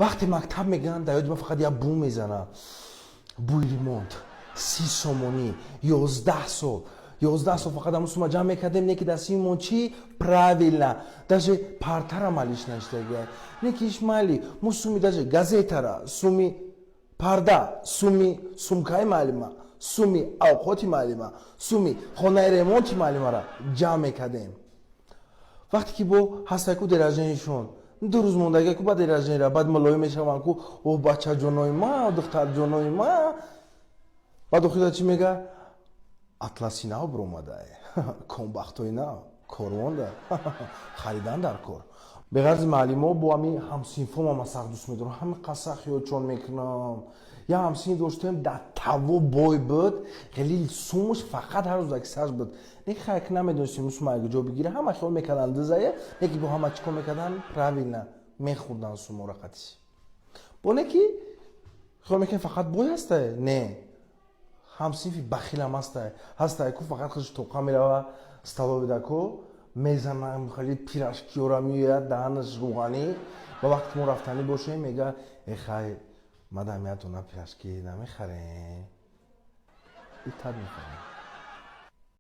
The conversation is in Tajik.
вақте мактаб мегӯянд дар ёди ман фақат як бум мезана. бӯи ремонт 30 сомонӣ 11 сол фақат ҳамун сума ҷамъ мекардем. Не ки дар симон чи правилно даже партара малиш наштага. Не ки иш майли мо суми даже газетара, суми парда, суми сумкаи муаллима, суми авқоти муаллима, суми хонаи ремонти муаллимара ҷамъ мекардем. вақте ки бо ҳастаку деражаишон 2 рӯз мондагику ба деражаира баъд малоим мешаванд ку о бачаҷонои ма, духтарҷонои ма. баъд охира чӣ мега? атласи нав биромада, комбахтои нав, корвонда харидан дар кор. беғарзи муаллимо бо ҳамин ҳамсинфома ман сахт дӯст медорам. ҳамин қасса хиёлчон мекунам. Я ҳамсини доштем дар таво бой буд, хеле сумш фақат ҳар рӯз аксаш буд. Не ки хайк намедонистем ус майго ҷо бигире. ҳама хиёл мекарданд дизае, не ки бо ҳама чӣ кор мекарданд? Правилно мехӯрданд сумора қатиш. бо не ки хиёл мекардем фақат бой астае. Не. ҳамсинфи бахилам ҳастае ку фақат худаш тоқа мерава столовидаку мезанам хали пирашкиёра меояд даҳанаш рӯғанӣ. ва вақте мо рафтанӣ бошем мега эхай мадамиятона пирашки намехарем. итад мехарем.